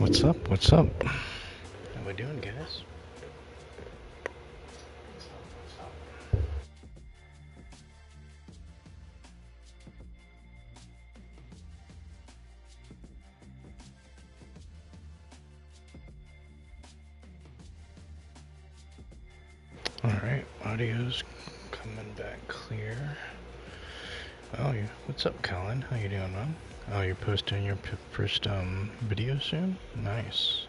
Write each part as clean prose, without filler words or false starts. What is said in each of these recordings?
What's up? What's up? How we doing, guys? Alright, audio's coming back clear. Oh, what's up, Colin? How you doing, man? Oh, you're posting your first video soon? Nice.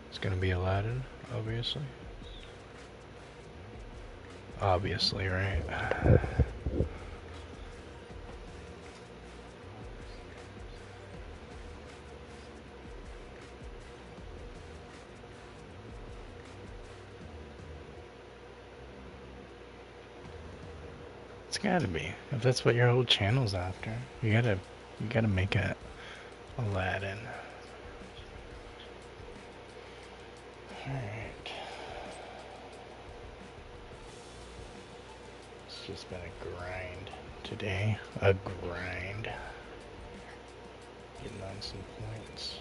It's gonna be Aladdin, obviously. Obviously, right? It's gotta be. If that's what your whole channel's after, you gotta make it Aladdin. Alright. It's just been a grind today. A grind. Getting on some points.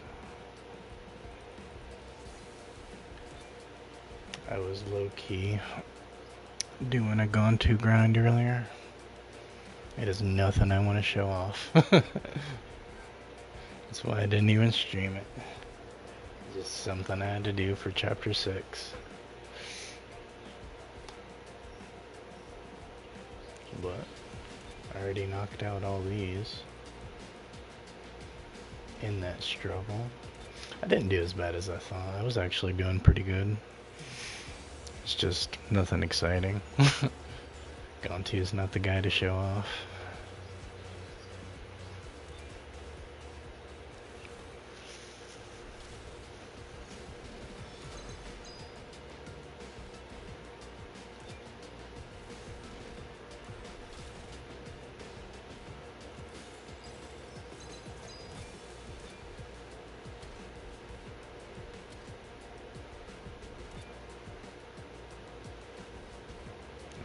I was low-key doing a Gone 2 grind earlier. It is nothing I want to show off. That's why I didn't even stream it. Just something I had to do for chapter 6. But I already knocked out all these in that struggle. I didn't do as bad as I thought. I was actually doing pretty good. It's just nothing exciting. Gone 2 is not the guy to show off.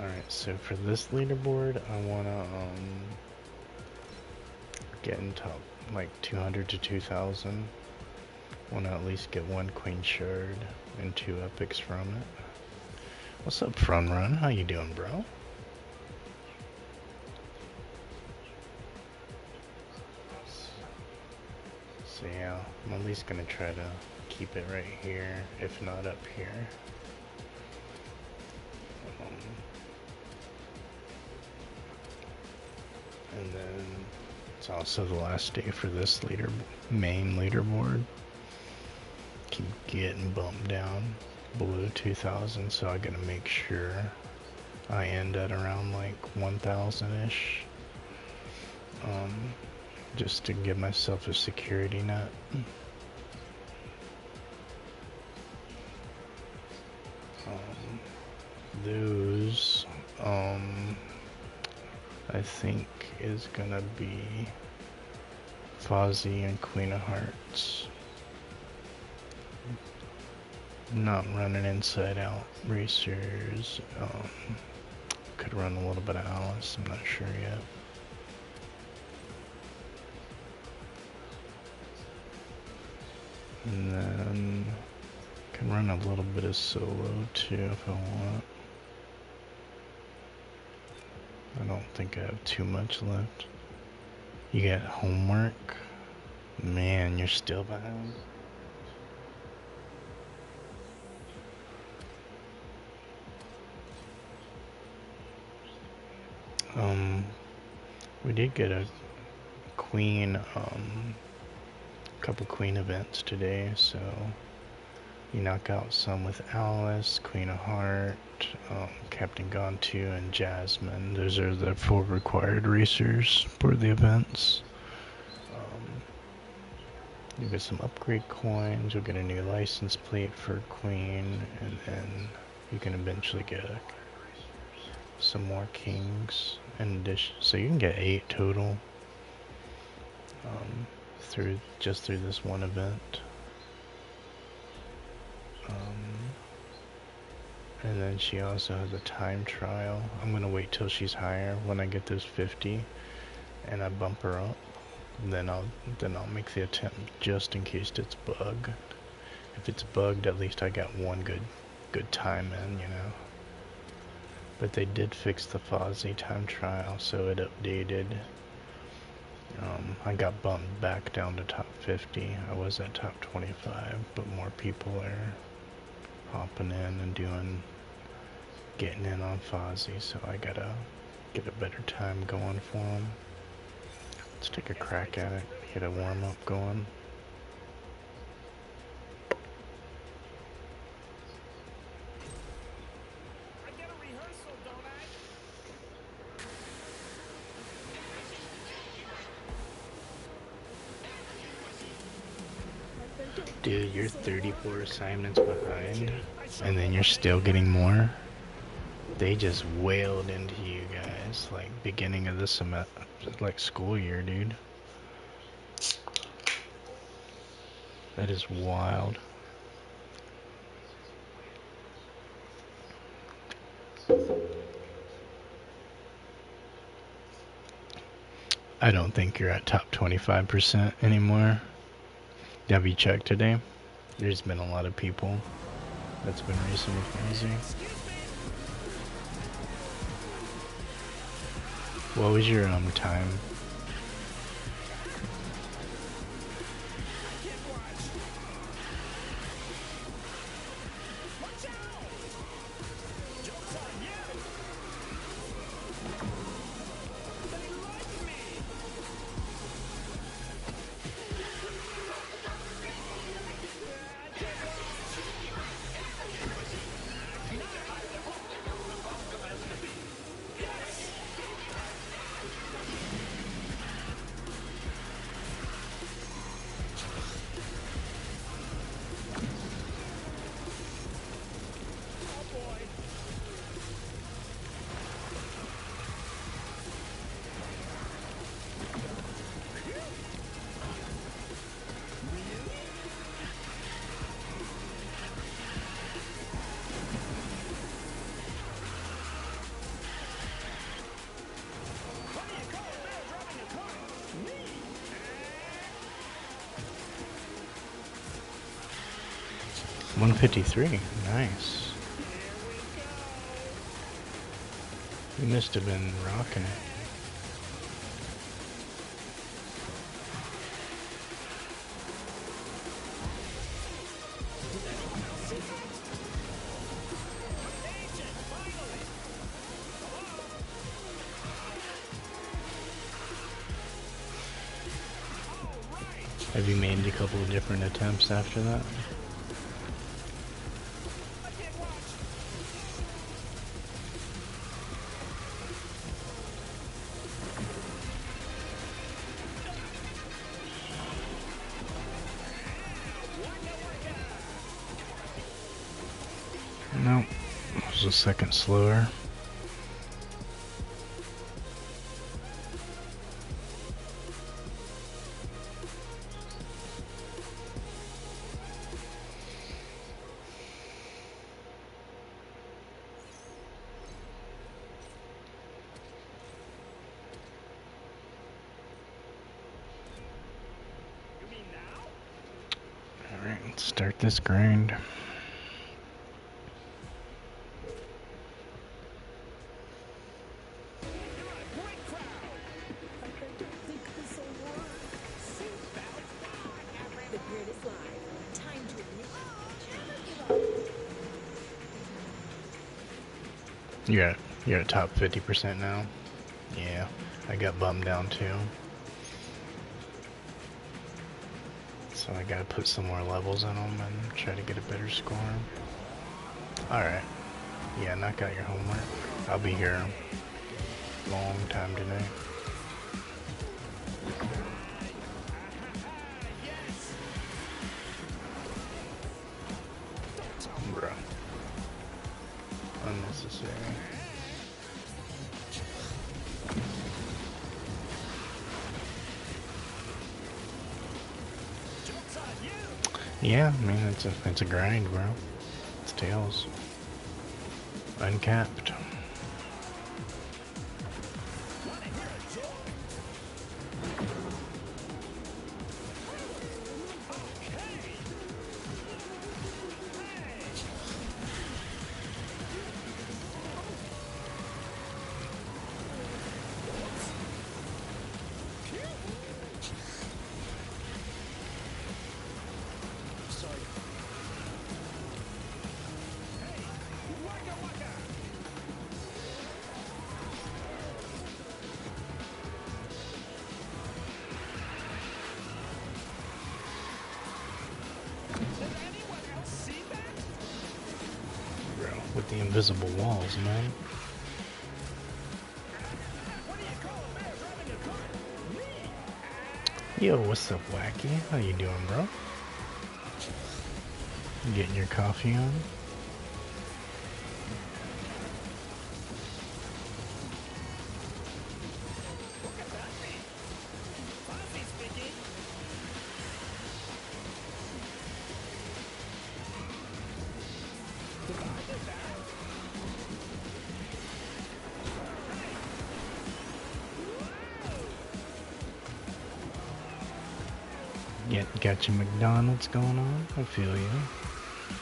Alright, so for this leaderboard, I wanna get in top like 200 to 2,000. Wanna at least get 1 queen shard and 2 epics from it. What's up, Front Run? How you doing, bro? So yeah, I'm at least gonna try to keep it right here, if not up here. And then it's also the last day for this main leaderboard. Keep getting bumped down below 2,000, so I gotta make sure I end at around like 1,000-ish. Just to give myself a security net. Those, I think is gonna be Fozzy and Queen of Hearts. Not running inside out racers. Could run a little bit of Alice, I'm not sure yet. And then can run a little bit of solo too if I want. I don't think I have too much left. You got homework? Man, you're still behind. We did get a queen, couple queen events today, so you knock out some with Alice, Queen of Heart, Captain Gone 2, and Jasmine. Those are the 4 required racers for the events. You get some upgrade coins, you'll get a new license plate for Queen, and then you can eventually get some more kings in addition. So you can get 8 total through this one event. And then she also has a time trial. I'm gonna wait till she's higher when I get those 50 and I bump her up. Then I'll make the attempt just in case it's bugged. If it's bugged, at least I got one good time in, you know. But they did fix the Fozzy time trial, so it updated. I got bumped back down to top 50. I was at top 25, but more people are hopping in and getting in on Fozzy, so I gotta get a better time going for them. Let's take a crack at it, get a warm-up going. Dude, you're 34 assignments behind, and then you're still getting more. They just wailed into you guys, like, beginning of the semester, like, school year, dude. That is wild. I don't think you're at top 25% anymore. Have you checked today? There's been a lot of people that's been racing with Fozzy. What was your time? $153, nice. You must have been rocking it. Have you made a couple of different attempts after that? Nope, it was a second slower. Alright, let's start this grind. You're at top 50% now. Yeah, I got bummed down too. So I gotta put some more levels in them and try to get a better score. Alright. Yeah, knock out your homework. I'll be here a long time today. Bruh. Unnecessary. Yeah, I mean it's a grind, bro. It's tails. Uncapped. the invisible walls, man. Yo, what's up, Wacky? How you doing, bro? Getting your coffee on? Got your McDonald's going on? I feel you.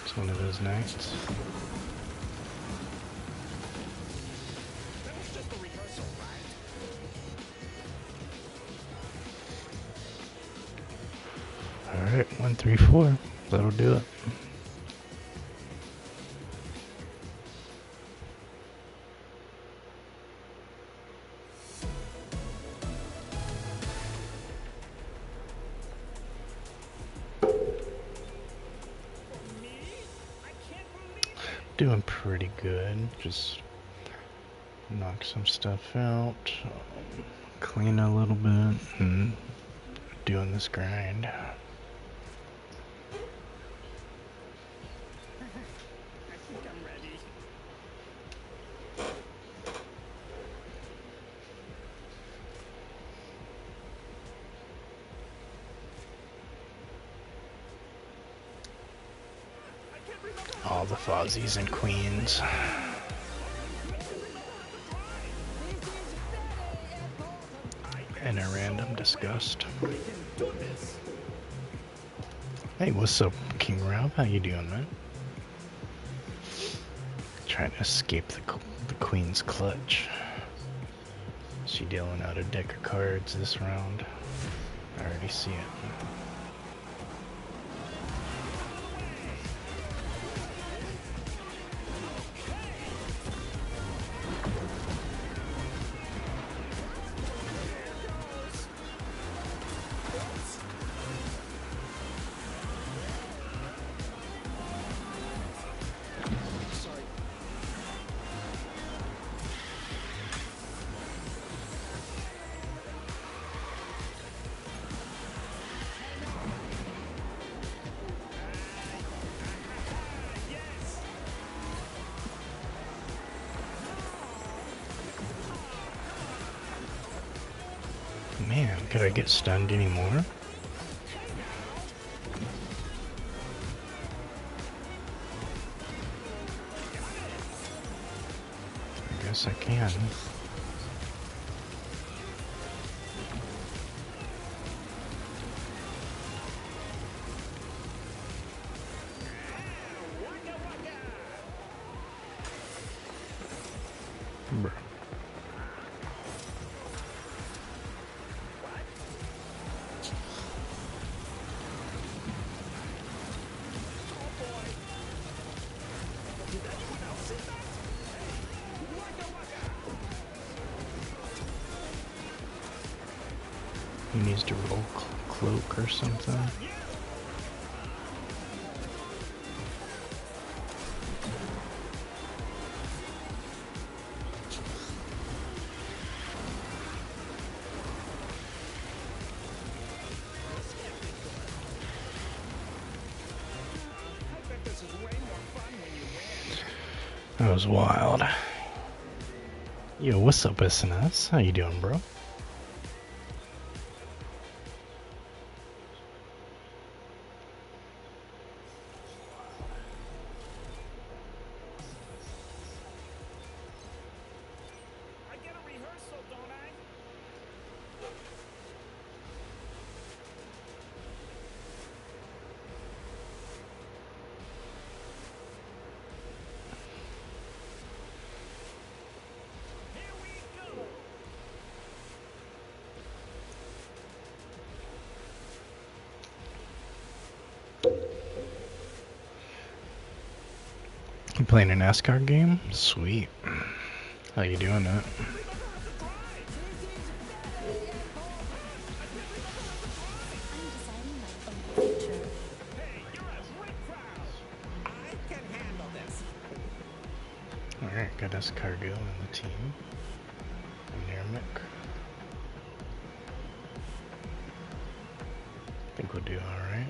It's one of those nights. Alright, 1, 3, 4. That'll do it. Doing pretty good. Just knock some stuff out, clean a little bit, and doing this grind. All the Fozzys and Queens. And a random disgust. Hey, what's up, King Rob? How you doing, man? Trying to escape the Queen's clutch. She dealing out a deck of cards this round. I already see it. Man, could I get stunned anymore? I guess I can. Bruh. He needs to roll cloak or something. That was wild. Yo, what's up, SNS? How you doing, bro? You playing a NASCAR game? Sweet. How you doing that? best cargo in the team. Nermic. I think we'll do alright.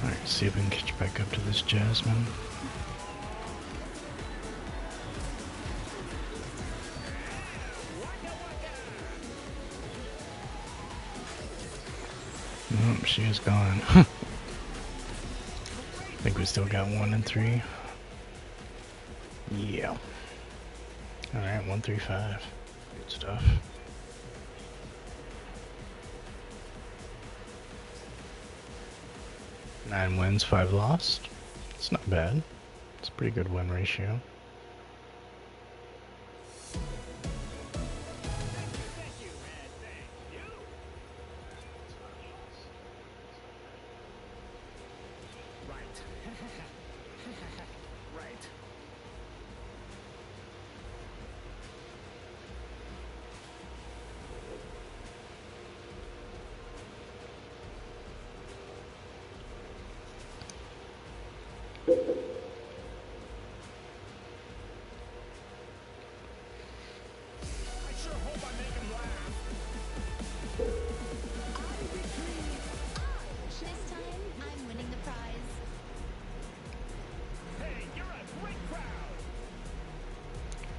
Alright, see if we can catch back up to this Jasmine. Nope, she is gone. I think we still got 1 and 3. Yeah. Alright, 135. Good stuff. Nine wins, 5 lost. It's not bad. It's a pretty good win ratio.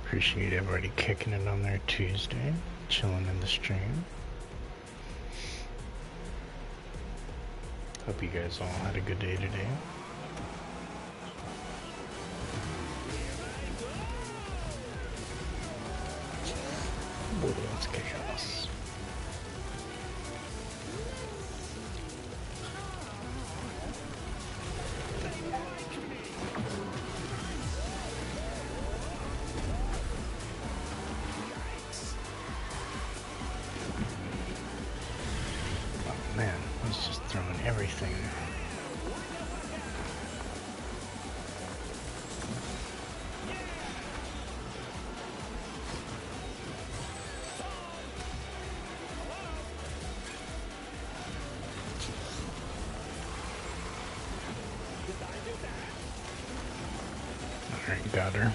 Appreciate everybody kicking it on their Tuesday, chilling in the stream. Hope you guys all had a good day today. Borderlands chaos. Everything. Alright, got her.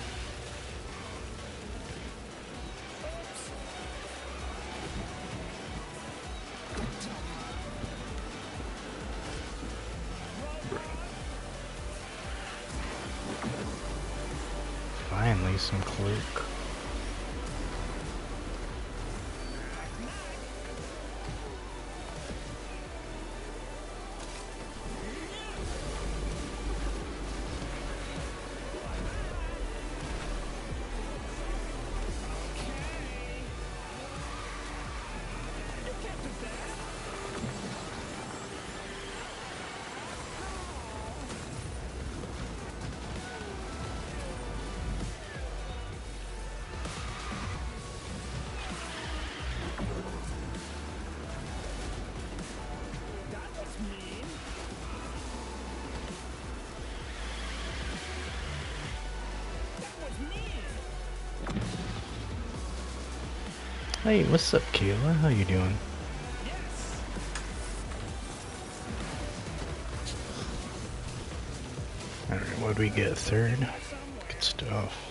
Finally, some cloak. Hey, what's up, Kayla? How you doing? Alright, what'd we get? Third? Good stuff.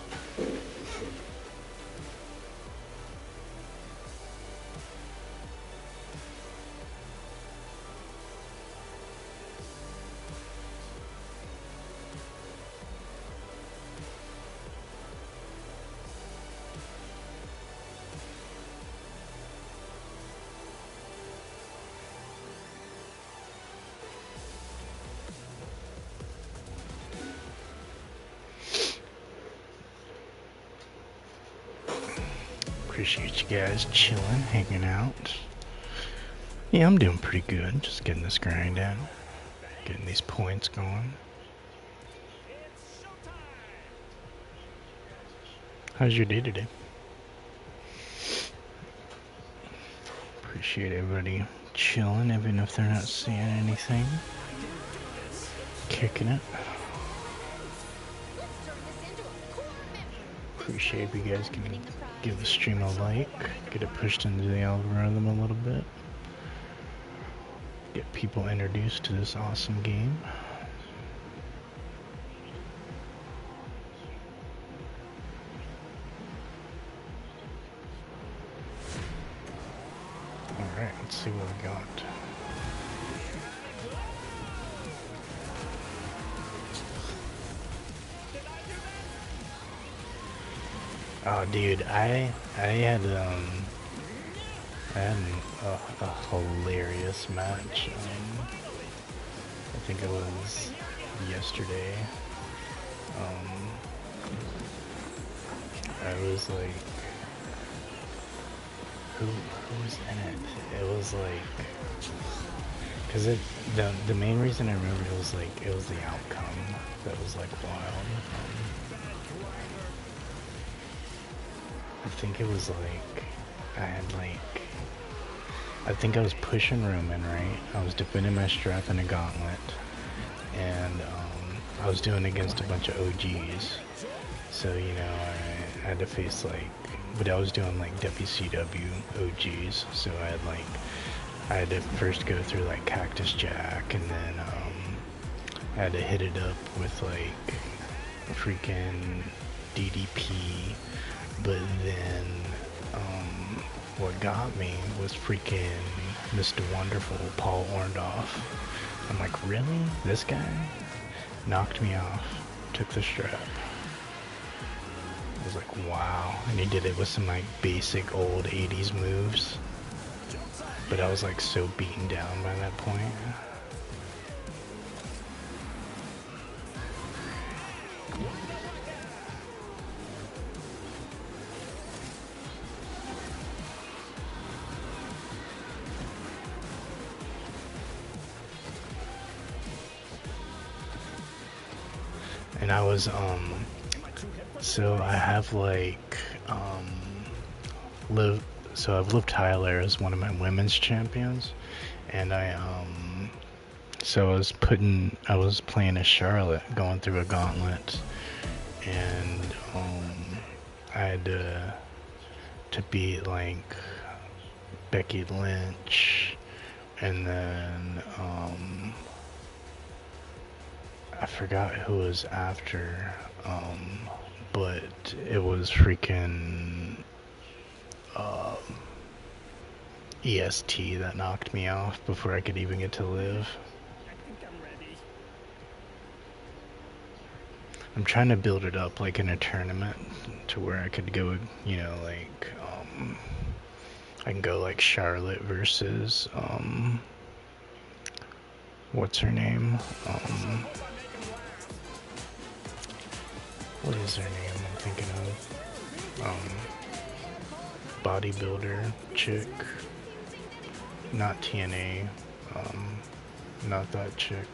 Appreciate you guys chilling, hanging out. Yeah, I'm doing pretty good. Just getting this grind out. Getting these points going. How's your day today? Appreciate everybody chilling, even if they're not seeing anything. Kicking it. Appreciate if you guys can give the stream a like, get it pushed into the algorithm a little bit, get people introduced to this awesome game. Alright, let's see what we got. Oh, dude, I had a hilarious match. I think it was yesterday. I was like, who was in it? It was like, cause the main reason I remember it was the outcome that was like wild. I think it was like, I think I was pushing Roman, right? I was defending my strap in a gauntlet, and I was doing against a bunch of OGs. So, you know, I had to face but I was doing like WCW OGs, so I had to first go through like Cactus Jack, and then I had to hit it up with like freaking DDP. But then, what got me was freaking Mr. Wonderful, Paul Orndorff. I'm like, really? This guy? Knocked me off, took the strap. I was like, wow. And he did it with some like basic old 80s moves. But I was like so beaten down by that point. And I was, so I have I've lived Tyler as one of my women's champions, and so I was playing as Charlotte, going through a gauntlet, and, I had to beat, like, Becky Lynch, and then, I forgot who was after, but it was freaking EST that knocked me off before I could even get to live. I'm trying to build it up like in a tournament to where I could go, you know, like, I can go like Charlotte versus, what's her name? What is her name I'm thinking of? Bodybuilder chick. Not TNA. Not that chick.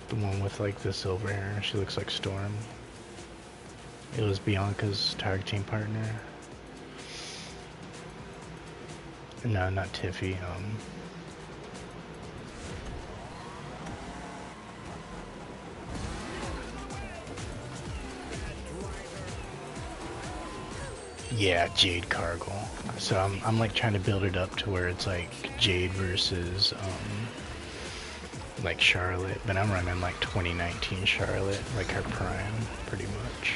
The one with like the silver hair. She looks like Storm. It was Bianca's tag team partner. No, not Tiffy. Yeah, Jade Cargill. So I'm like trying to build it up to where it's like Jade versus like Charlotte, but I'm running like 2019 Charlotte, like her prime, pretty much.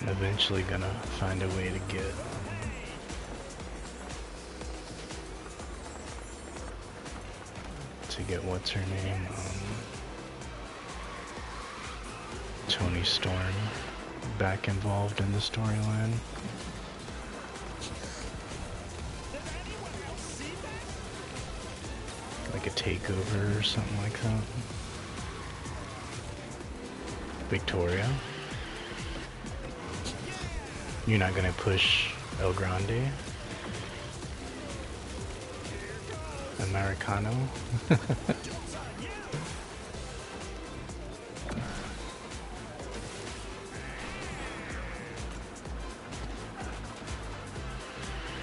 I'm eventually gonna find a way to get what's her name, Tony Storm back involved in the storyline. Like a takeover or something like that. Victoria. You're not gonna push El Grande? Americano?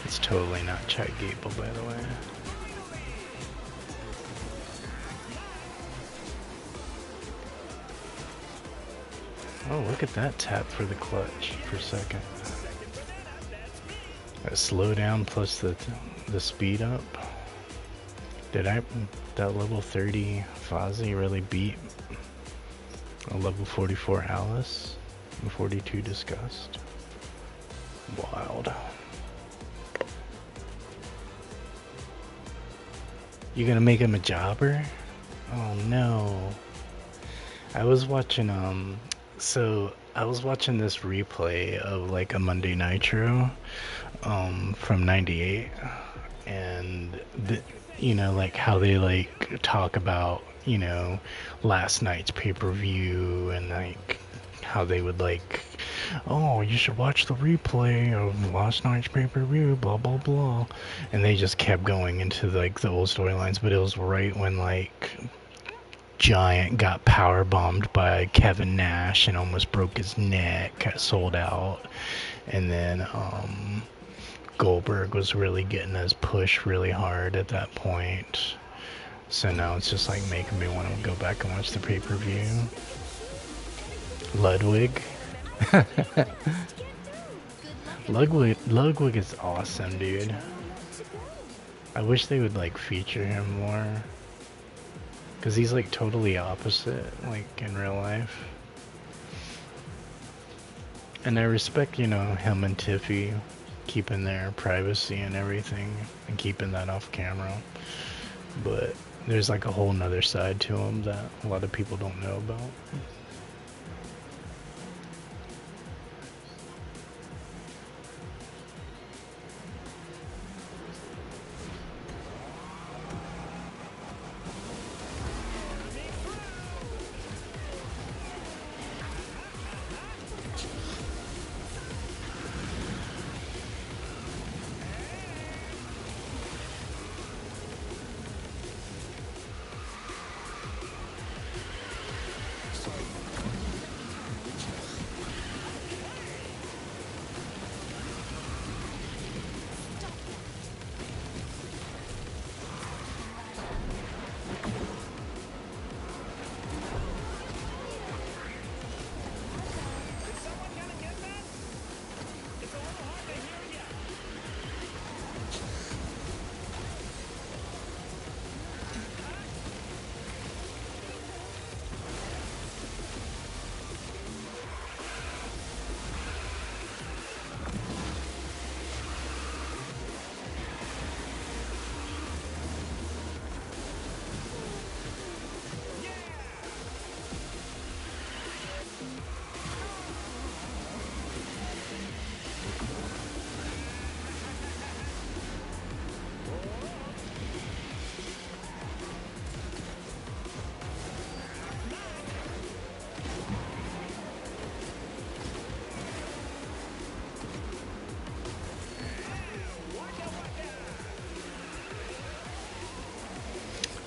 It's totally not Chad Gable, by the way. Oh, look at that tap for the clutch for a second. That slow down plus the speed up. Did that level 30 Fozzy really beat a level 44 Alice and 42 Disgust? Wild. You gonna make him a jobber? Oh no. I was watching I was watching this replay of like a Monday Nitro from '98, and you know, like how they like talk about, you know, last night's pay-per-view, and like how they would like, oh, you should watch the replay of last night's pay-per-view, blah blah blah, and they just kept going into like the old storylines, but it was right when like Giant got power bombed by Kevin Nash and almost broke his neck, got sold out, and then Goldberg was really getting his push really hard at that point. So now it's just like making me want to go back and watch the pay-per-view. Ludwig. Ludwig is awesome, dude. I wish they would like feature him more. Because he's like totally opposite, like in real life. And I respect, you know, him and Tiffy keeping their privacy and everything and keeping that off camera. But there's like a whole nother side to him that a lot of people don't know about.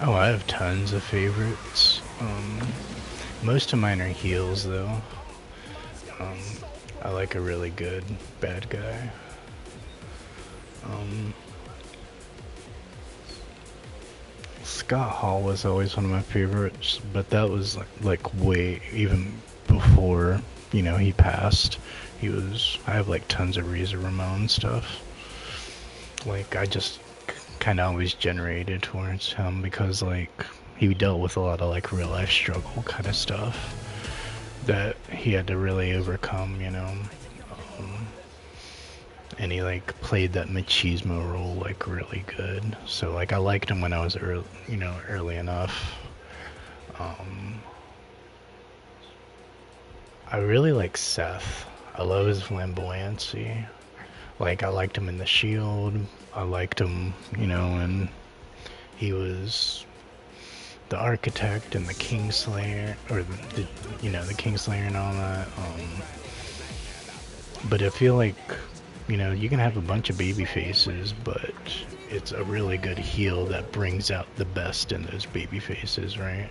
Oh, I have tons of favorites. Most of mine are heels, though. I like a really good bad guy. Scott Hall was always one of my favorites, but that was like way even before, you know, he passed. I have like tons of Razor Ramon stuff. Like I just kind of always generated towards him because like he dealt with a lot of like real life struggle kind of stuff that he had to really overcome, you know. And he like played that machismo role like really good. So like I liked him when I was early, you know, early enough. I really like Seth. I love his flamboyancy. Like I liked him in The Shield. I liked him, you know, and he was the architect and the Kingslayer, or the you know, the Kingslayer and all that. But I feel like, you know, you can have a bunch of baby faces, but it's a really good heel that brings out the best in those baby faces, right?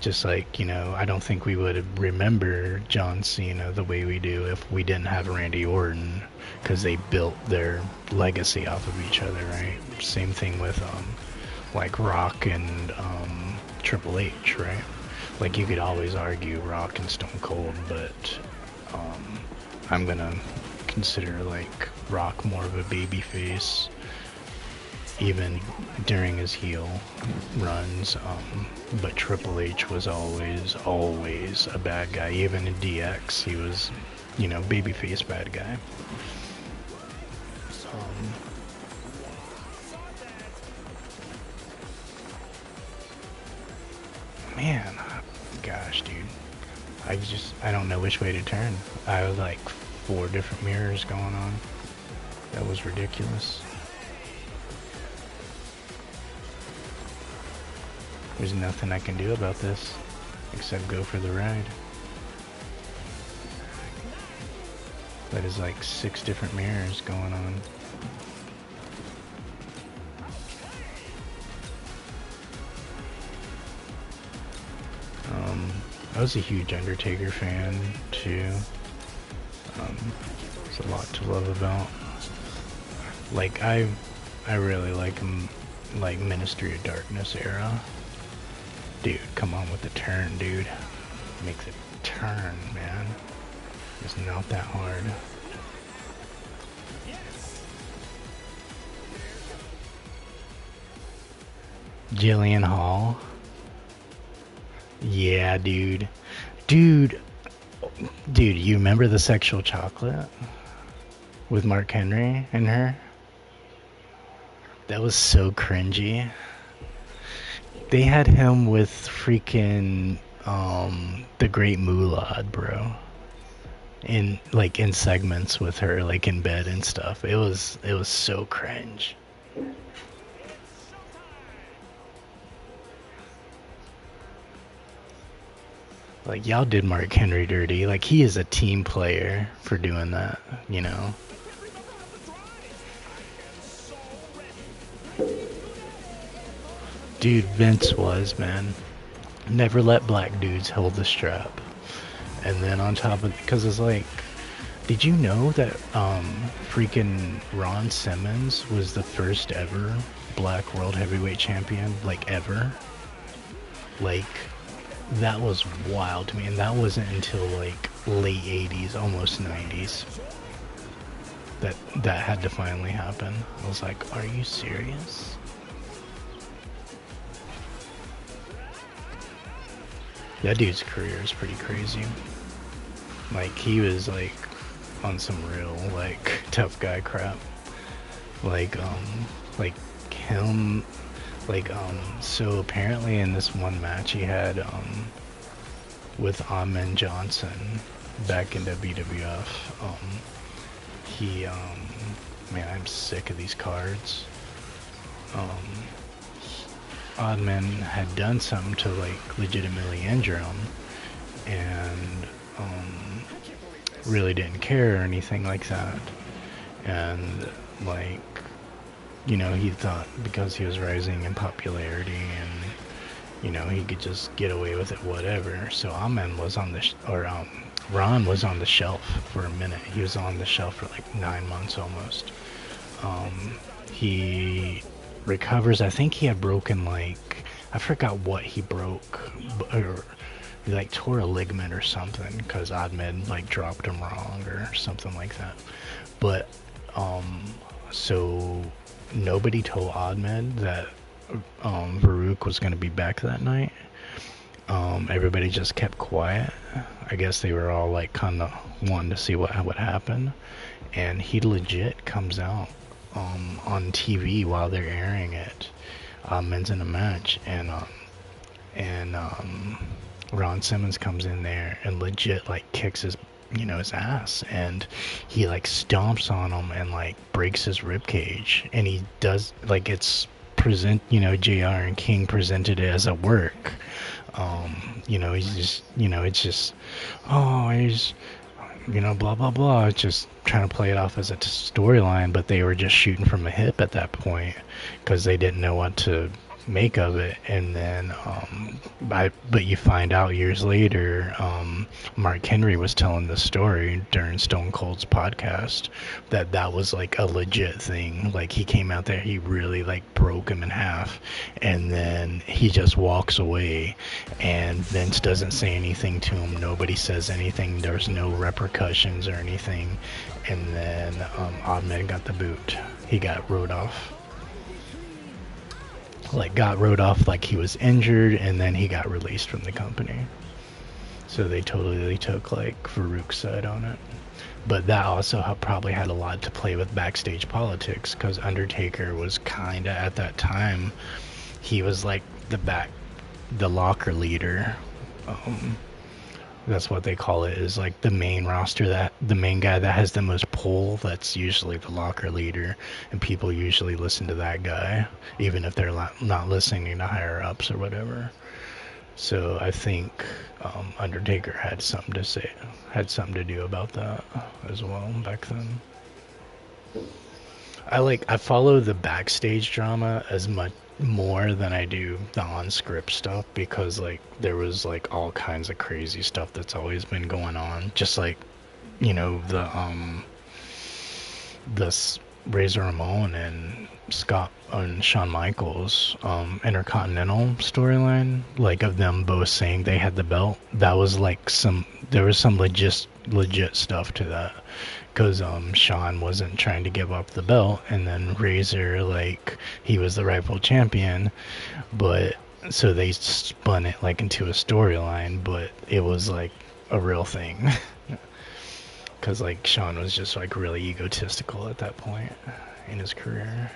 Just like, you know, I don't think we would remember John Cena the way we do if we didn't have Randy Orton, because they built their legacy off of each other, right? Same thing with like Rock and Triple H, right? Like you could always argue Rock and Stone Cold, but I'm gonna consider like Rock more of a baby face even during his heel runs, but Triple H was always a bad guy. Even in DX he was, you know, babyface bad guy. Man, gosh dude, I don't know which way to turn. I had like 4 different mirrors going on. That was ridiculous. There's nothing I can do about this except go for the ride. That is like 6 different mirrors going on. I was a huge Undertaker fan too. There's a lot to love about. Like I really like him, like Ministry of Darkness era. Dude, come on with the turn, dude. Make the turn, man. It's not that hard. Jillian Hall. Yeah, dude. Dude, you remember the sexual chocolate? With Mark Henry and her? That was so cringy. They had him with freaking, the Great Moulad, bro. In segments with her, like in bed and stuff. It was so cringe. Like, y'all did Mark Henry dirty. Like, he is a team player for doing that, you know? Dude, Vince was, man. Never let black dudes hold the strap. And then on top of, because it's like, did you know that freaking Ron Simmons was the first ever black world heavyweight champion, like ever? Like, that was wild to me, and that wasn't until like late 80s, almost 90s, that had to finally happen. I was like, are you serious? That dude's career is pretty crazy. Like, he was like on some real like tough guy crap. Like him, so apparently in this one match he had with Amen Johnson back in WWF, he man, I'm sick of these cards. Oddman had done something to like legitimately injure him, and really didn't care or anything like that. And like, you know, he thought because he was rising in popularity and, you know, he could just get away with it, whatever. So Amen was on the Ron was on the shelf for a minute. He was on the shelf for like 9 months almost. He recovers. I think he had broken like, I forgot what he broke, or he like tore a ligament or something because Ahmed like dropped him wrong or something like that. But so nobody told Ahmed that Farouk was going to be back that night. Everybody just kept quiet. I guess they were all like kind of wanting to see what would happen. And he legit comes out on TV while they're airing it. Men's in a match, and Ron Simmons comes in there and legit like kicks his his ass, and he like stomps on him and like breaks his rib cage, and he does like it's JR and King presented it as a work. He's just it's just he's blah blah blah. It's just trying to play it off as a storyline, but they were just shooting from the hip at that point because they didn't know what to make of it. And then but you find out years later, Mark Henry was telling the story during Stone Cold's podcast that was like a legit thing. Like he came out there, he really like broke him in half, and then he just walks away, and Vince doesn't say anything to him. Nobody says anything. There's no repercussions or anything. And then Ahmed got the boot. He got rode off. Got rode off like he was injured, and then he got released from the company. So they totally took like Farouk's side on it. But that also probably had a lot to play with backstage politics, because Undertaker was kind of at that time, he was like the locker leader. That's what they call it, is like the main roster, that the main guy that has the most pull. That's usually the locker leader, and people usually listen to that guy, even if they're not listening to higher ups or whatever. So I think Undertaker had something to do about that as well back then. I follow the backstage drama as much more than I do the on-script stuff, because like there was like all kinds of crazy stuff that's always been going on, just like this Razor Ramon and Scott and Shawn Michaels Intercontinental storyline, like of them both saying they had the belt. That was like there was some legit stuff to that, because Shawn wasn't trying to give up the belt, and then Razor, like, he was the rightful champion, but so they spun it like into a storyline, but it was like a real thing. Because like Shawn was just like really egotistical at that point in his career.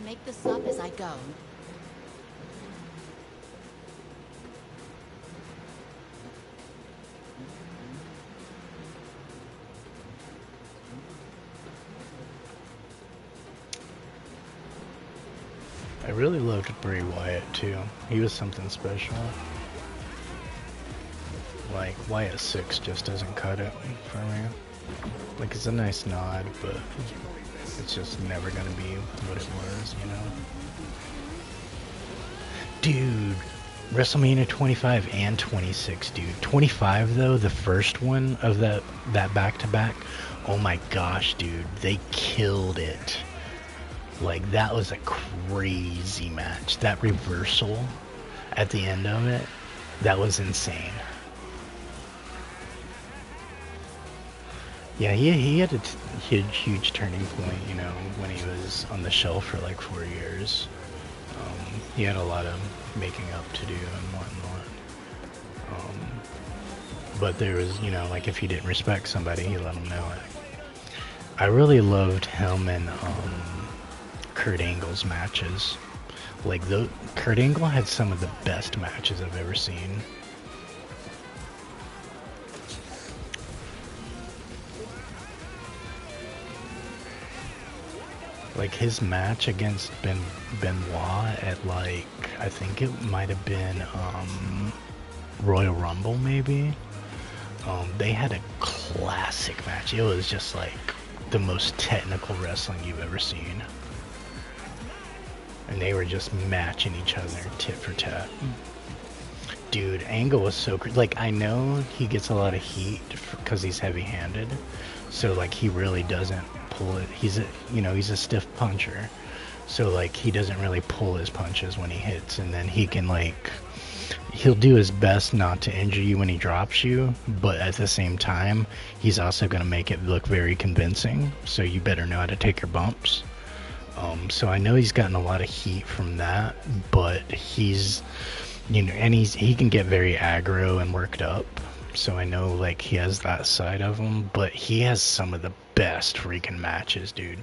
Make this up as I go. I really loved Bray Wyatt too. He was something special. Like Wyatt 6 just doesn't cut it for me. Like it's a nice nod, but it's just never gonna be what it was, Dude, WrestleMania 25 and 26, dude. 25 though, the first one of that back-to-back, oh my gosh, dude, they killed it. Like, that was a crazy match. That reversal at the end of it, that was insane. Yeah, he had a huge turning point, when he was on the shelf for like 4 years. He had a lot of making up to do and whatnot. But there was, like if he didn't respect somebody, he let them know it. I really loved him and Kurt Angle's matches. Like, Kurt Angle had some of the best matches I've ever seen. Like his match against Benoit at like, I think it might have been Royal Rumble maybe. They had a classic match. It was just like the most technical wrestling you've ever seen. And they were just matching each other tit for tat. Dude, Angle was so like, I know he gets a lot of heat because he's heavy-handed, so like he really doesn't pull it. He's a stiff puncher, so like he doesn't really pull his punches when he hits, and then he can like, he'll do his best not to injure you when he drops you, but at the same time he's also going to make it look very convincing, so you better know how to take your bumps. So I know he's gotten a lot of heat from that, but he's, and he can get very aggro and worked up. So I know like he has that side of him, but he has some of the best freaking matches, dude.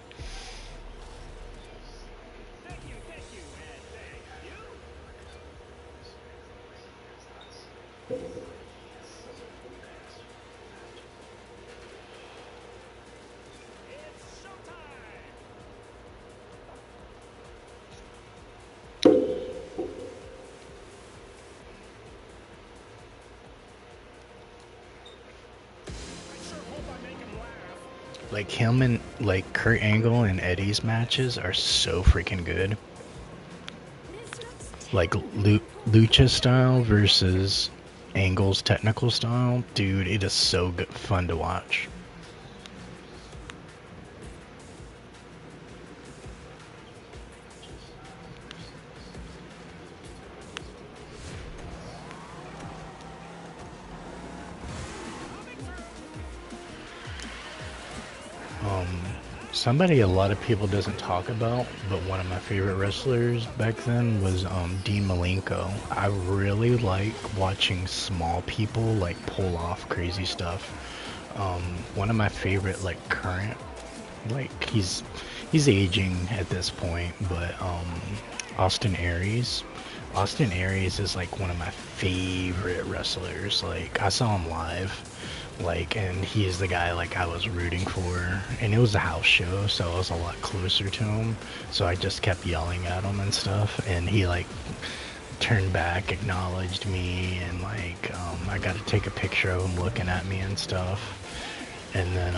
Like him and like Kurt Angle and Eddie's matches are so freaking good. Like Lucha style versus Angle's technical style, dude, it is so good, fun to watch. Somebody a lot of people doesn't talk about, but one of my favorite wrestlers back then was Dean Malenko. I really like watching small people like pull off crazy stuff. One of my favorite like current, like he's aging at this point, but Austin Aries. Austin Aries is like one of my favorite wrestlers. Like I saw him live. Like, and he is the guy like I was rooting for, and it was a house show, so I was a lot closer to him, so I just kept yelling at him and stuff, and he like turned back, acknowledged me, and like I got to take a picture of him looking at me and stuff. And then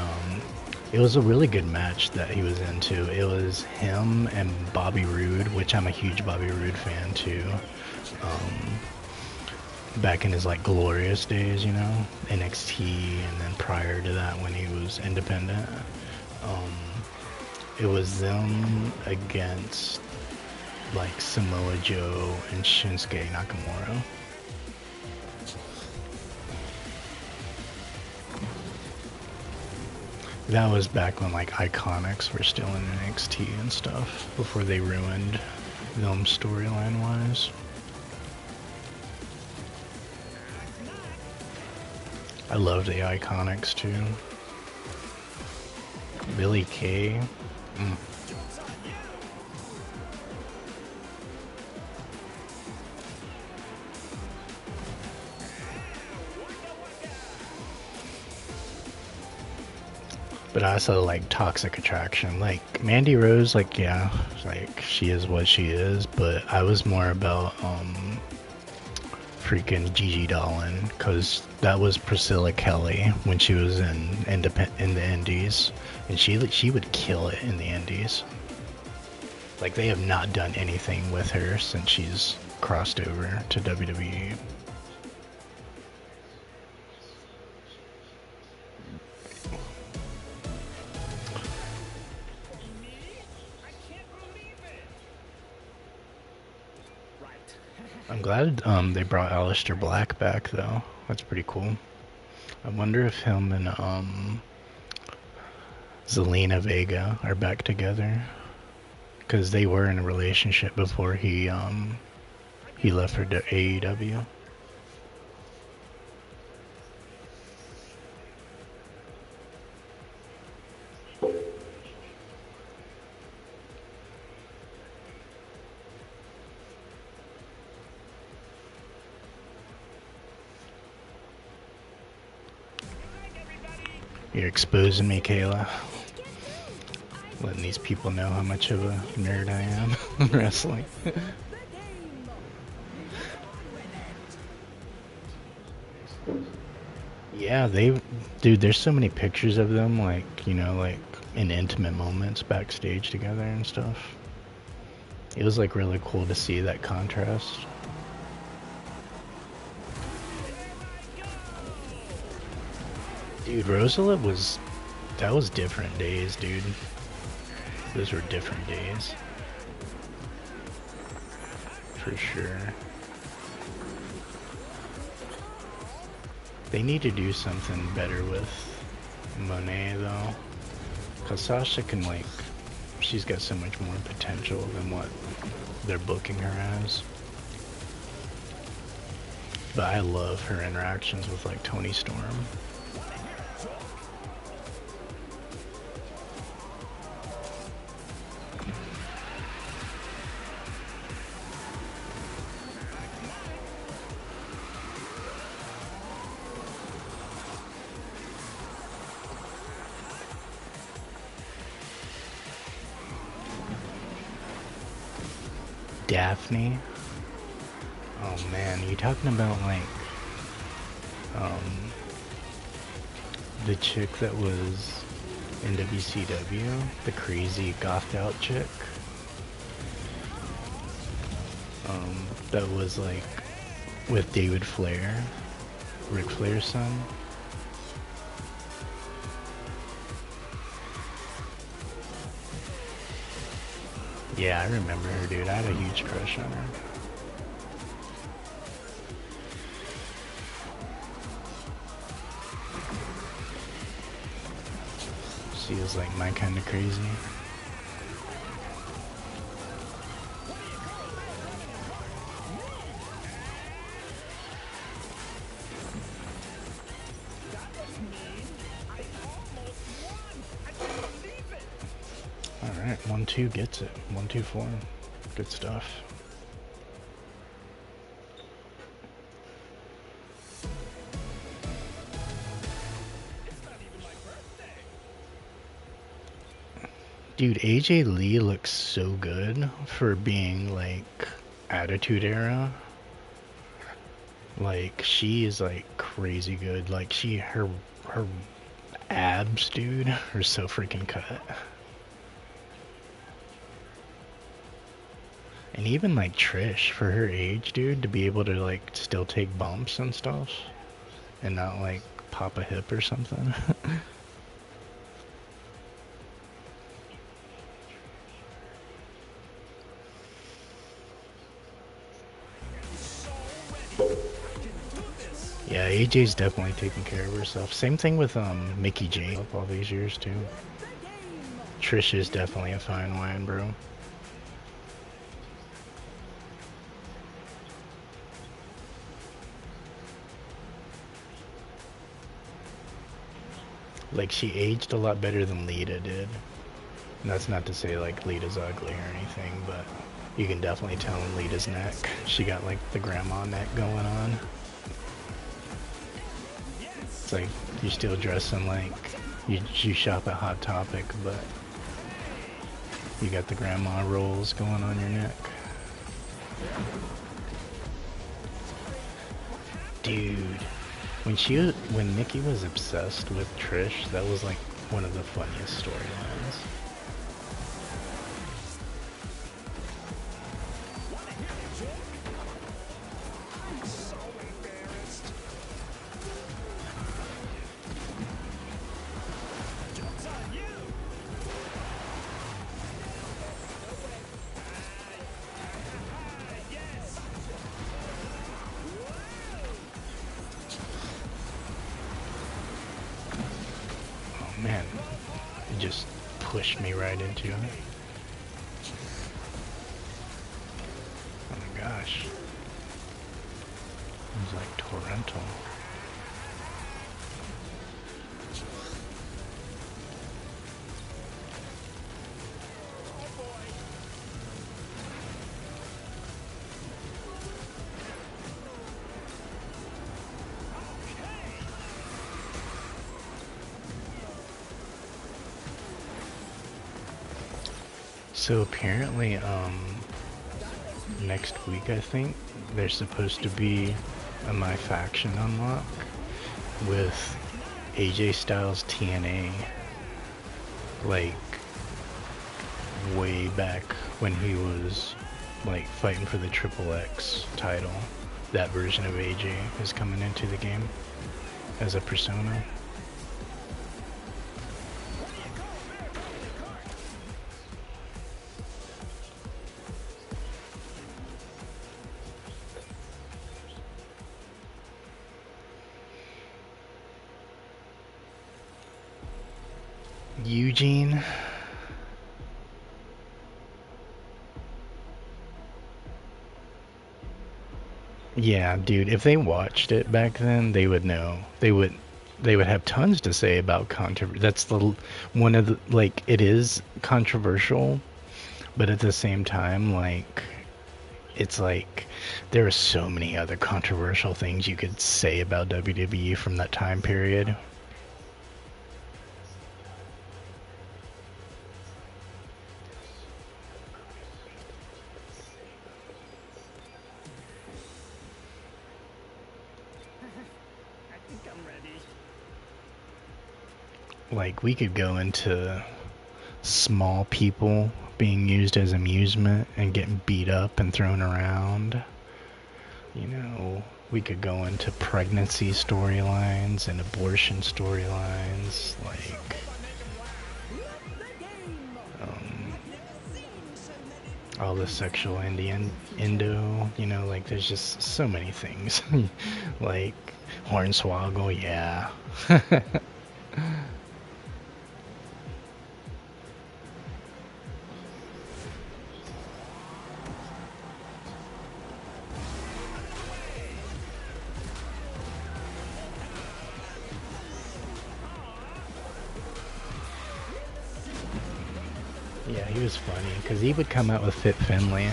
it was a really good match that he was into. It was him and Bobby Roode, which I'm a huge Bobby Roode fan too. Back in his like glorious days, you know, NXT, and then prior to that when he was independent. It was them against like Samoa Joe and Shinsuke Nakamura. That was back when like Iconics were still in NXT and stuff, before they ruined them storyline wise. I love the Iconics too. Billy Kay. But I also like Toxic Attraction. Like Mandy Rose, like yeah, like she is what she is. But I was more about freaking Gigi Dolan, because that was Priscilla Kelly when she was in the Indies, and she would kill it in the Indies. Like they have not done anything with her since she's crossed over to WWE. I'm glad they brought Aleister Black back though. That's pretty cool. I wonder if him and Zelina Vega are back together, because they were in a relationship before he left for AEW. You're exposing me, Kayla. letting these people know how much of a nerd I am in wrestling. Yeah, dude, there's so many pictures of them, like, you know, like, in intimate moments backstage together and stuff. It was, like, really cool to see that contrast. Dude, Rosalie that was different days, dude. Those were different days. For sure. They need to do something better with Monet, though. Cause Sasha can, like, she's got so much more potential than what they're booking her as. But I love her interactions with, like, Tony Storm. Daphne? Oh man, you talking about like the chick that was in WCW? The crazy gothed out chick? That was like with David Flair, Ric Flair's son. Yeah, I remember her, dude. I had a huge crush on her. She was like my kind of crazy. Alright, 1-2 gets it. 1-2-4. Good stuff. Dude, AJ Lee looks so good for being like Attitude Era. Like she is like crazy good. Like her abs, dude, are so freaking cut. And even like Trish, for her age, dude, to be able to like still take bumps and stuff and not like pop a hip or something. Yeah, AJ's definitely taking care of herself. Same thing with Mickey James all these years too. Trish is definitely a fine wine, bro. Like she aged a lot better than Lita did. And that's not to say like Lita's ugly or anything, but you can definitely tell in Lita's neck. She got like the grandma neck going on. It's like you're still dressing like you shop at Hot Topic, but you got the grandma rolls going on your neck. Dude, when Nikki was obsessed with Trish, that was like one of the funniest storylines. Man, it just pushed me right into it. Oh my gosh. It was like torrential. So apparently, next week I think there's supposed to be a My Faction unlock with AJ Styles TNA, like way back when he was like fighting for the Triple X title. That version of AJ is coming into the game as a persona. Eugene. Yeah, dude, if they watched it back then, they would know. They would have tons to say about controversy. That's the one of the like it is controversial, but at the same time like it's like there are so many other controversial things you could say about WWE from that time period. Like we could go into small people being used as amusement and getting beat up and thrown around. You know, we could go into pregnancy storylines and abortion storylines, like um, all the sexual endo, you know, like there's just so many things. Like Hornswoggle, yeah. Yeah, he was funny because he would come out with Fit Finley.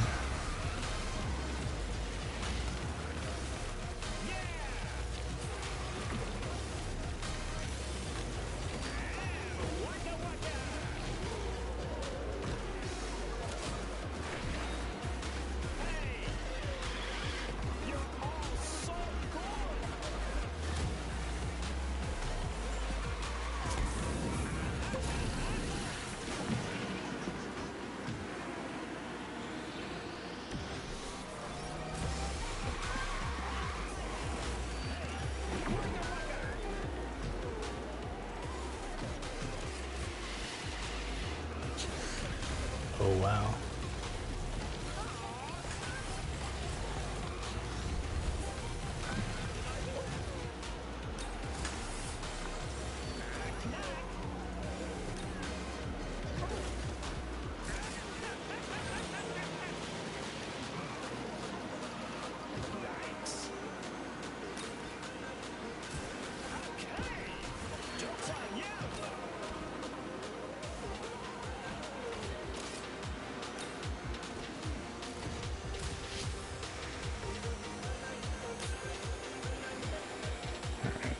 Oh wow.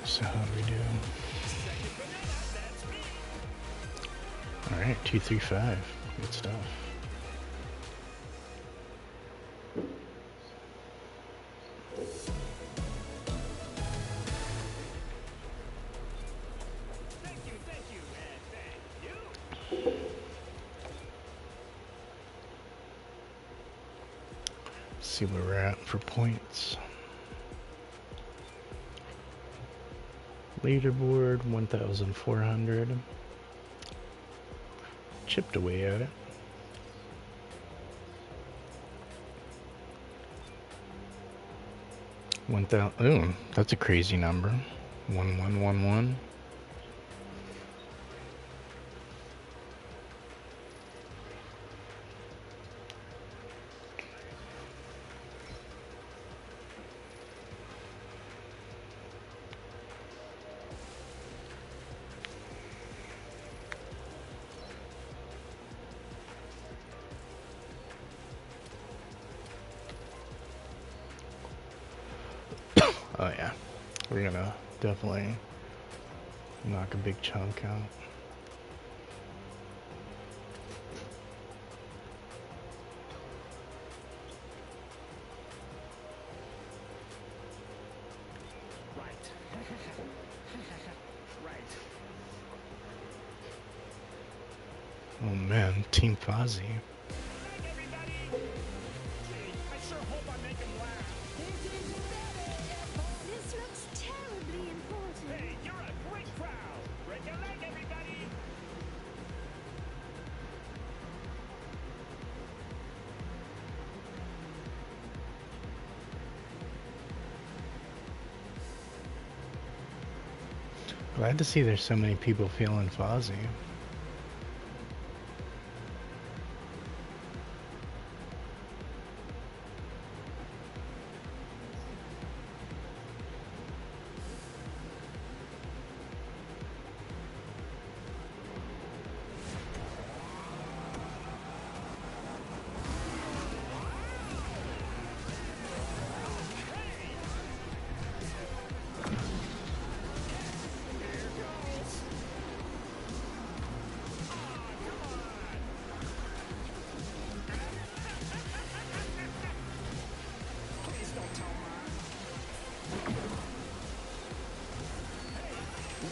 So how do we do? Alright, 235. Good stuff. See where we're at for points. Leaderboard 1,400. Chipped away at it. 1,000. Ooh, that's a crazy number. 1111. Oh yeah, we're gonna definitely knock a big chunk out. Oh man, Team Fozzy. This looks terribly important. Hey, you're a great crowd. Break your leg, everybody. Glad to see there's so many people feeling Fozzy.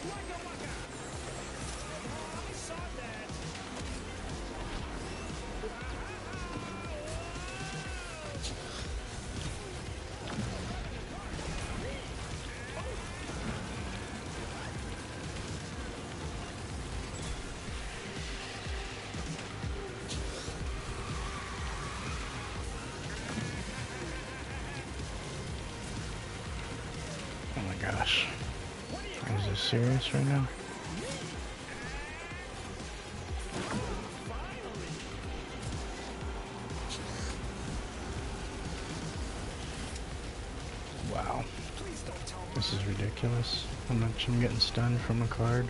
Wocka Wocka. I saw that. Oh my gosh. Is this serious right now? Wow. This is ridiculous. How much I'm getting stunned from a card.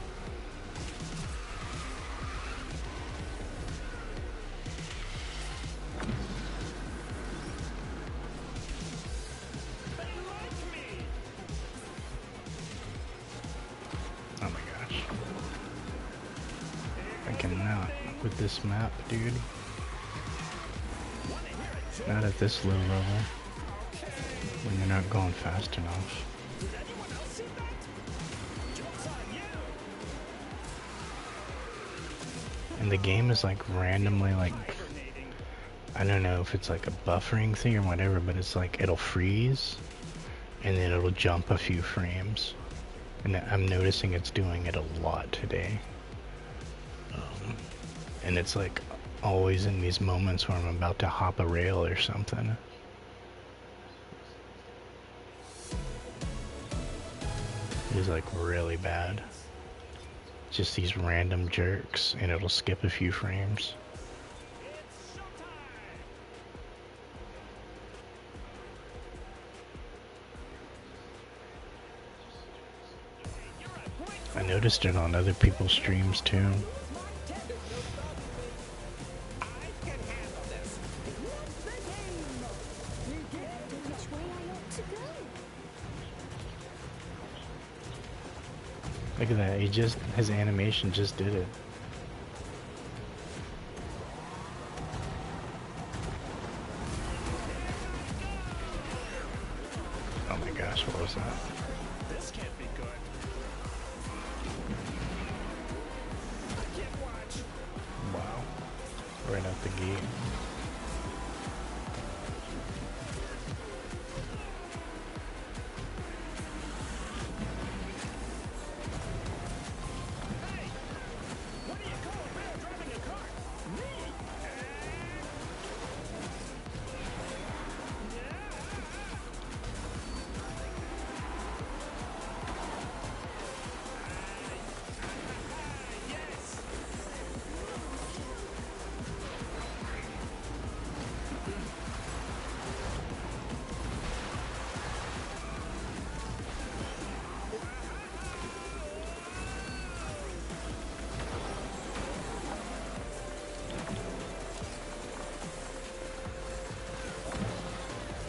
Oh my gosh. I cannot with this map, dude. Not at this low level. When you're not going fast enough. Did anyone else see that? Joke's on you. And the game is like randomly like, I don't know if it's like a buffering thing or whatever, but it's like it'll freeze and then it'll jump a few frames. And I'm noticing it's doing it a lot today. And it's like always in these moments where I'm about to hop a rail or something. It's like really bad. Just these random jerks and it'll skip a few frames. It's showtime. Hey, you're a great I noticed it on other people's streams too. I can handle this. Which way I ought to go? Look at that, his animation just did it. Oh my gosh, what was that? This can't be good. I can't watch. Wow. Right out the gate. Hey, what do you call a bear driving a car? Me. Yes.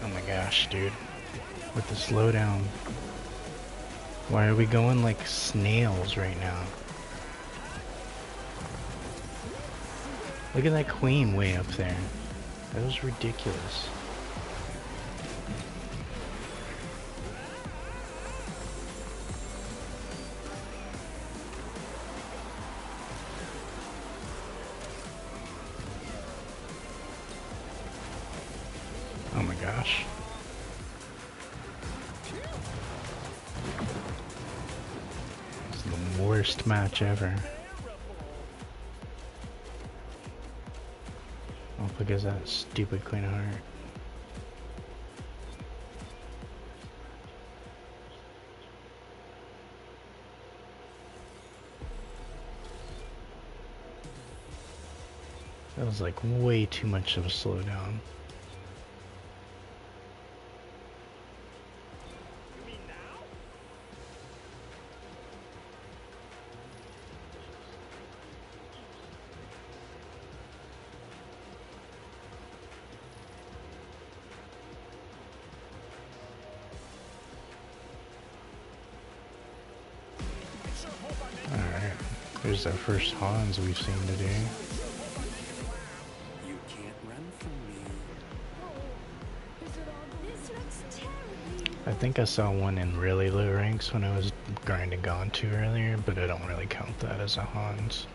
Oh my gosh, dude. With the slowdown. Why are we going like snails right now? Look at that queen way up there. That was ridiculous. Oh my gosh. It's the worst match ever. Oh, because that stupid Queen of Heart. That was like way too much of a slowdown. You mean now? I sure hope I make Alright, there's our first Hans we've seen today. You can't run from me. Oh, is it all this looks terribly I think I saw one in really low ranks when I was grinding Gontu earlier, but I don't really count that as a Hans.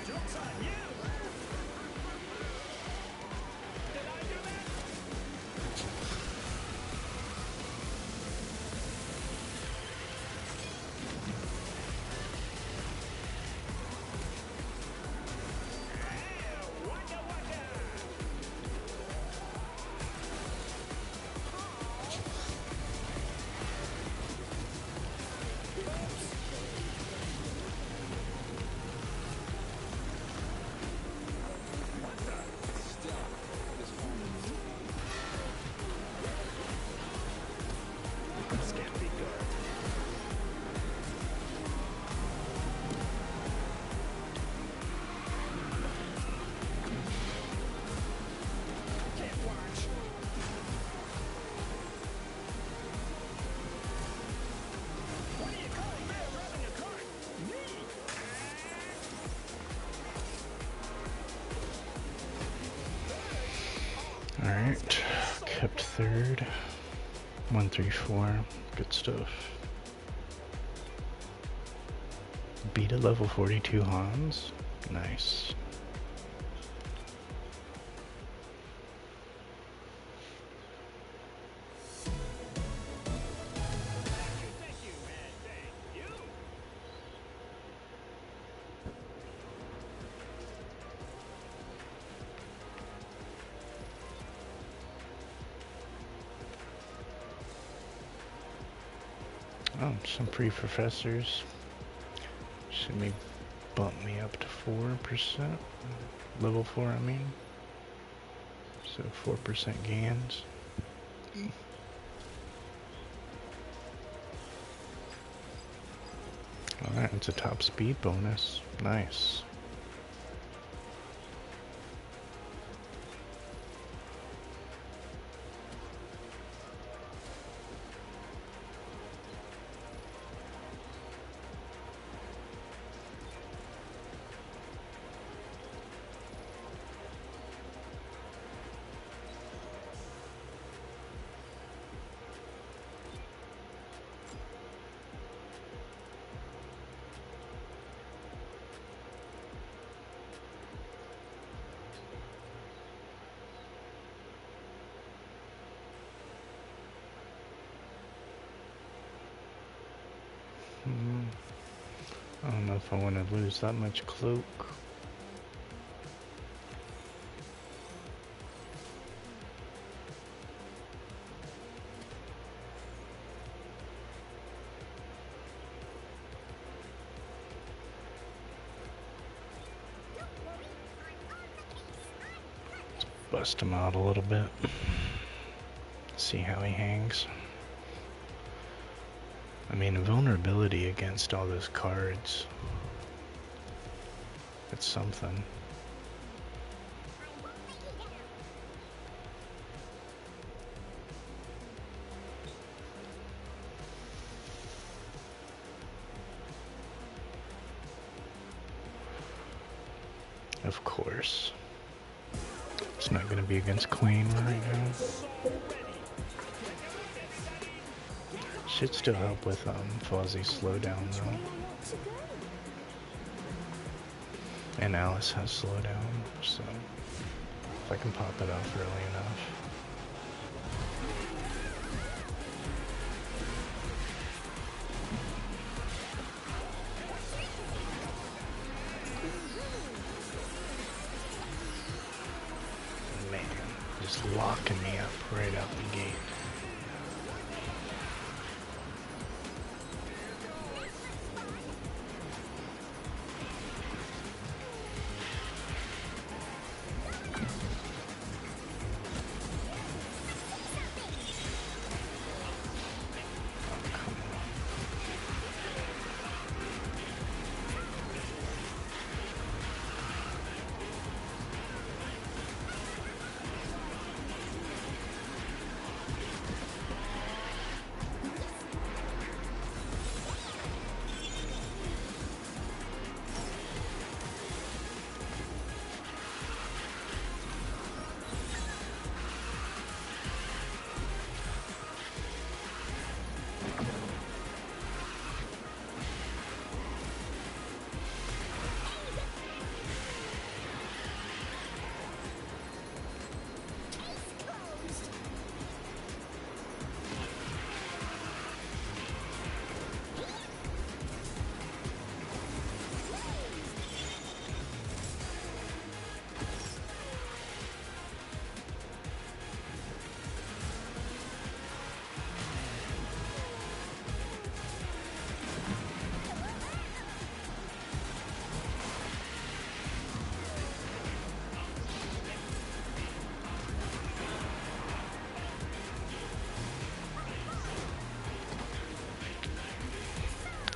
Joke's on you! Did I do that? Wocka Wocka! This can't be good. Can't watch. What do you call a bear driving a cart? Me! Alright, kept third. 134, good stuff. Beat a level 42 Hans. Nice. Thank you, man. Thank you. Oh, some free professors. Should we bump me up to 4%? Level 4, I mean. So 4% gains. Alright, it's a top speed bonus. Nice. I don't know if I want to lose that much cloak. Bust him out a little bit. See how he hangs. I mean, vulnerability against all those cards. It's something. Of course. It's not going to be against Queen right now. Should still help with Fozzy slowdown though. And Alice has slowdown, so if I can pop it off early enough. Man, just locking me up right out the gate.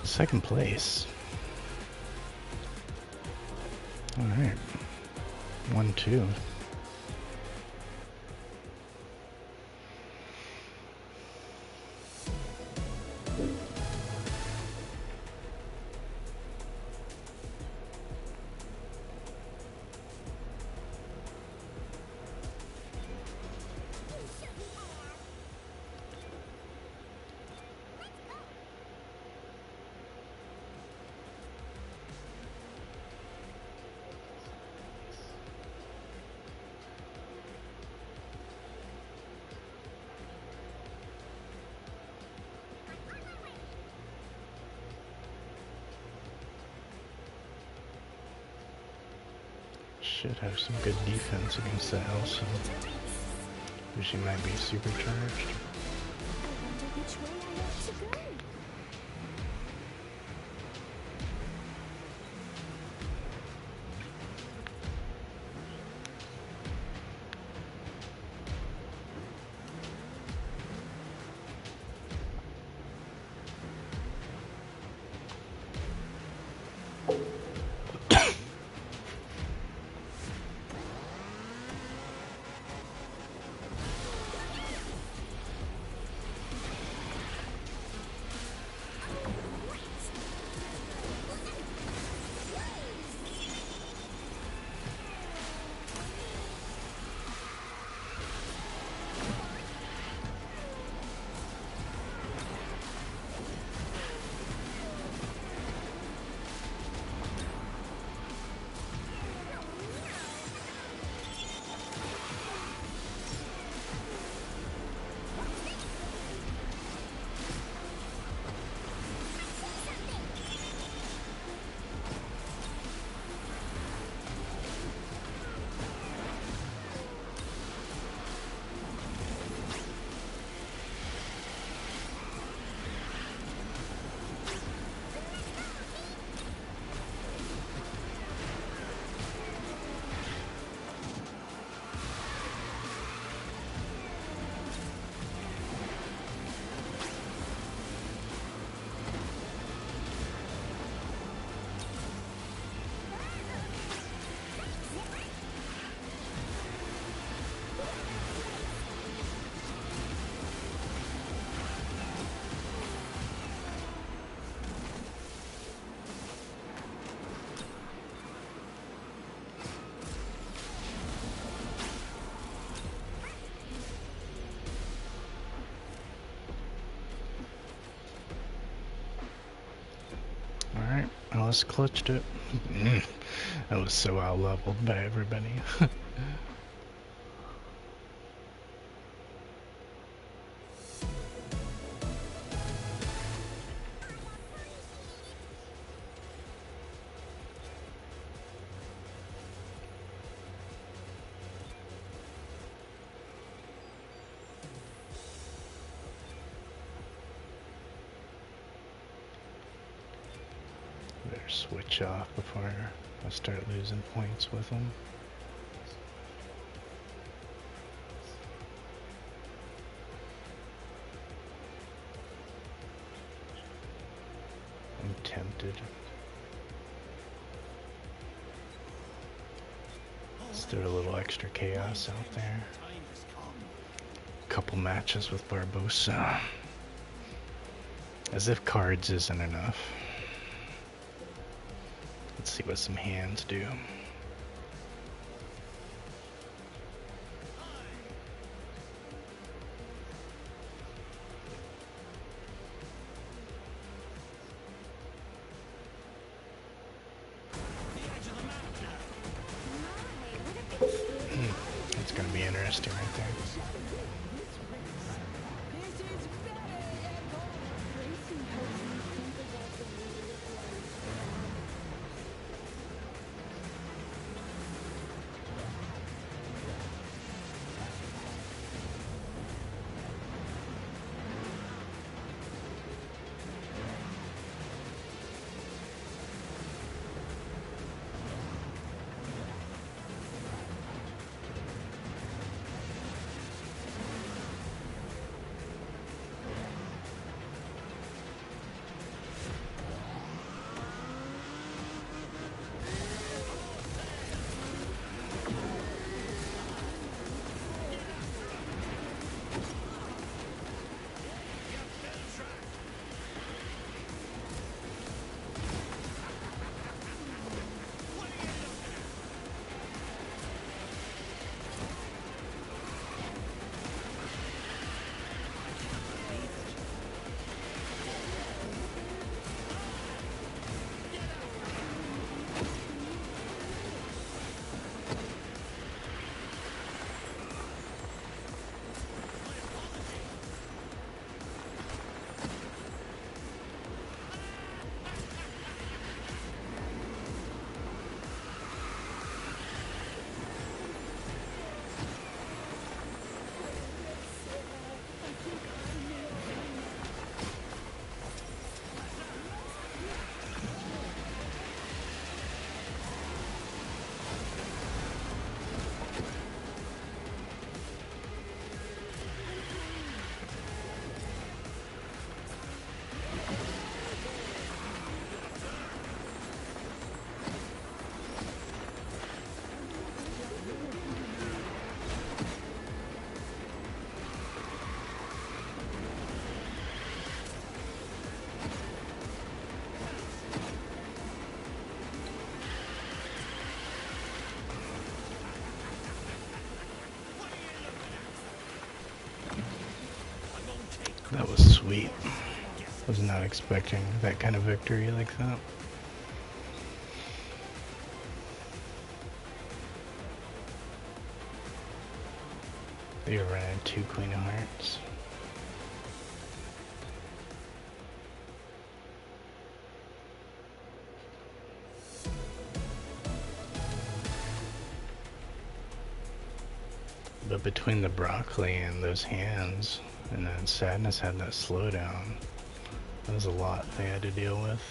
Second place. Alright. 1-2. Should have some good defense against that Elsa. She might be supercharged. I wonder which way I ought to go. Alice clutched it. That was so out leveled by everybody. Better switch off before I start losing points with them. I'm tempted. Let's throw a little extra chaos out there. Couple matches with Barbosa. As if cards isn't enough. Let's see what some hands do. That's gonna be interesting right there. That was sweet. Was not expecting that kind of victory like that. They ran 2 Queen of Hearts. But between the broccoli and those hands, and then Sadness had that slowdown, that was a lot they had to deal with.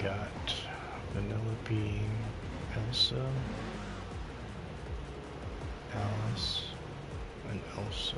got Vanellope, Elsa, Alice, and Elsa.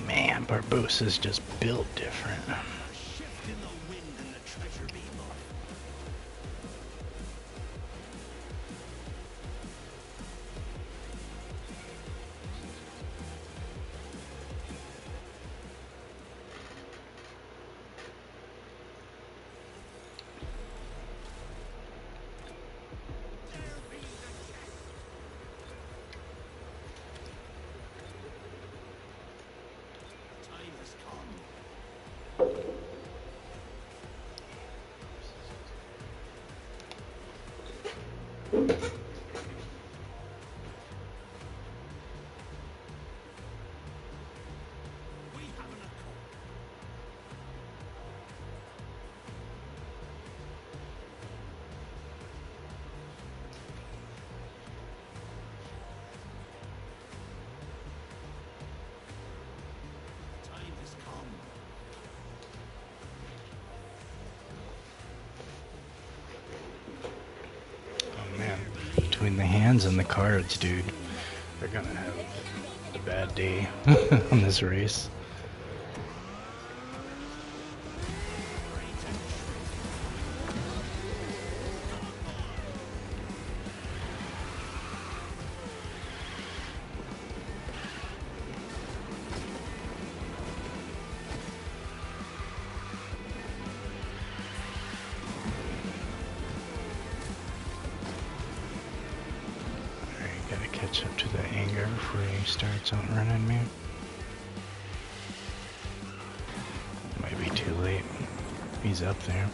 Man, Barbossa's just built different. Shift in the wind and the treasure be lost. Time has come. We haven't a call. Time has come. Oh man, between the hands and the cards, dude, they're gonna have a bad day on this race. Alright, gotta catch up to the anger before he starts outrunning me. Might be too late. He's up there.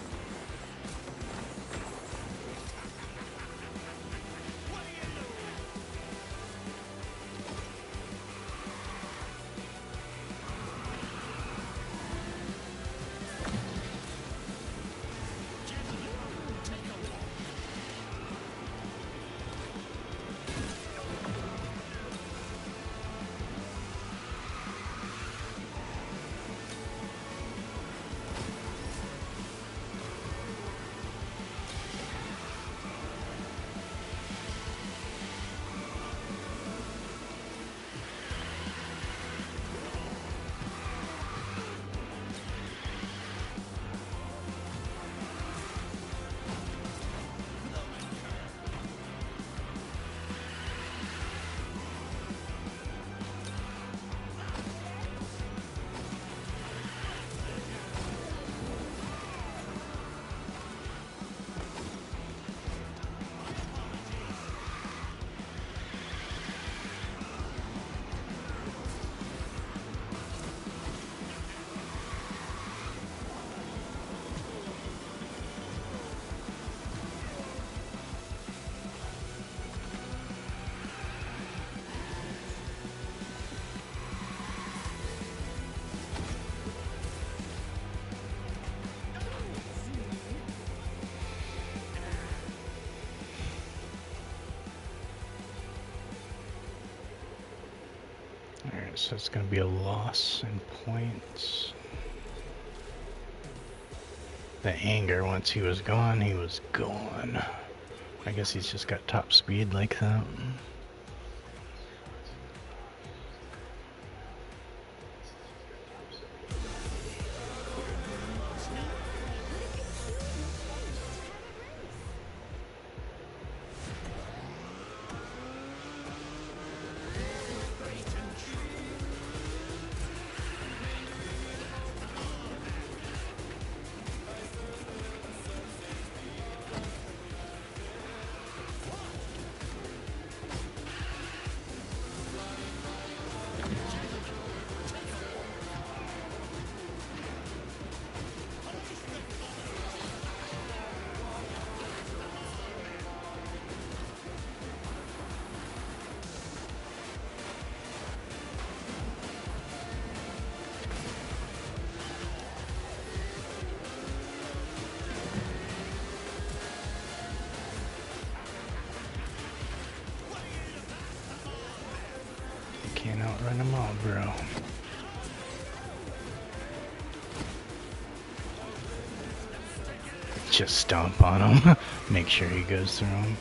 Alright, so it's gonna be a loss in points. The anger, once he was gone, he was gone. I guess he's just got top speed like that. Can't outrun them all, bro. Just stomp on him. Make sure he goes through him.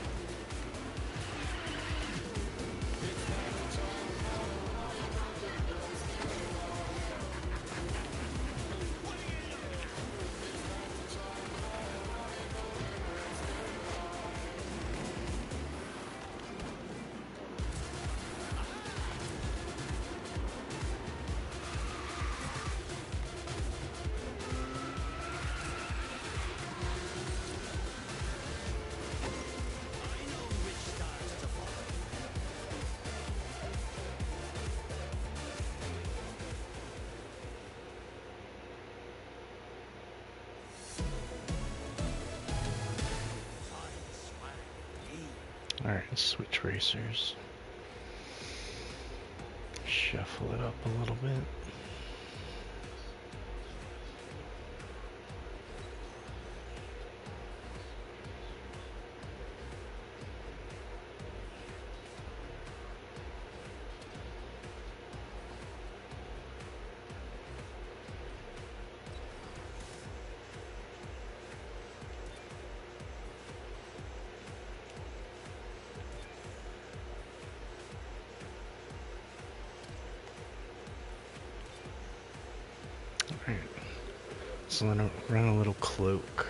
Alright, let's switch racers. Shuffle it up a little bit. Alright, so let him run a little cloak.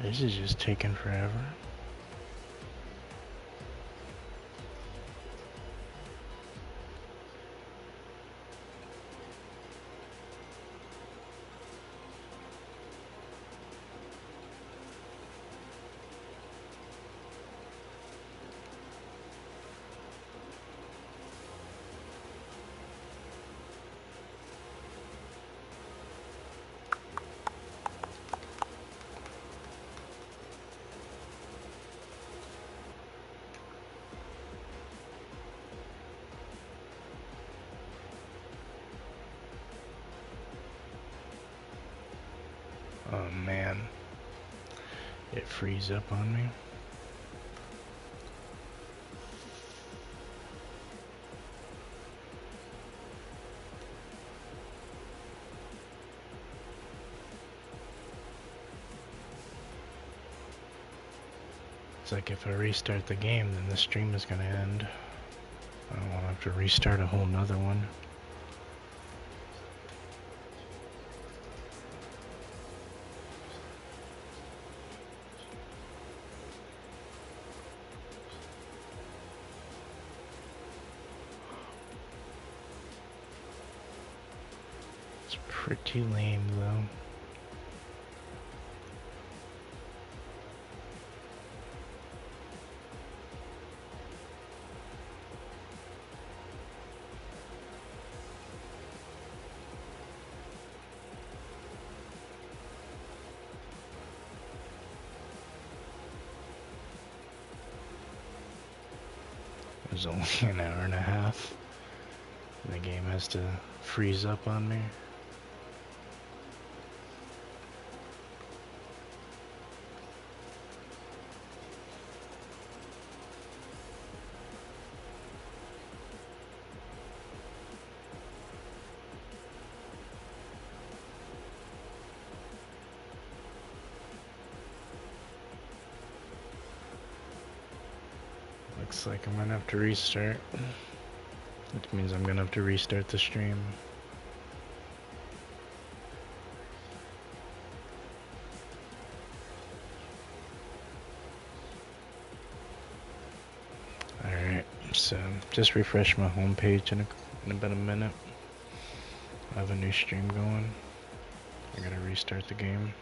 This is just taking forever. Oh man, it frees up on me. It's like if I restart the game, then the stream is gonna end. I don't want to have to restart a whole nother one. It's pretty lame though. It was only an hour and a half. The game has to freeze up on me. Looks like I'm gonna have to restart. Which means I'm gonna have to restart the stream. Alright, so just refresh my homepage in about a minute. I have a new stream going. I gotta restart the game.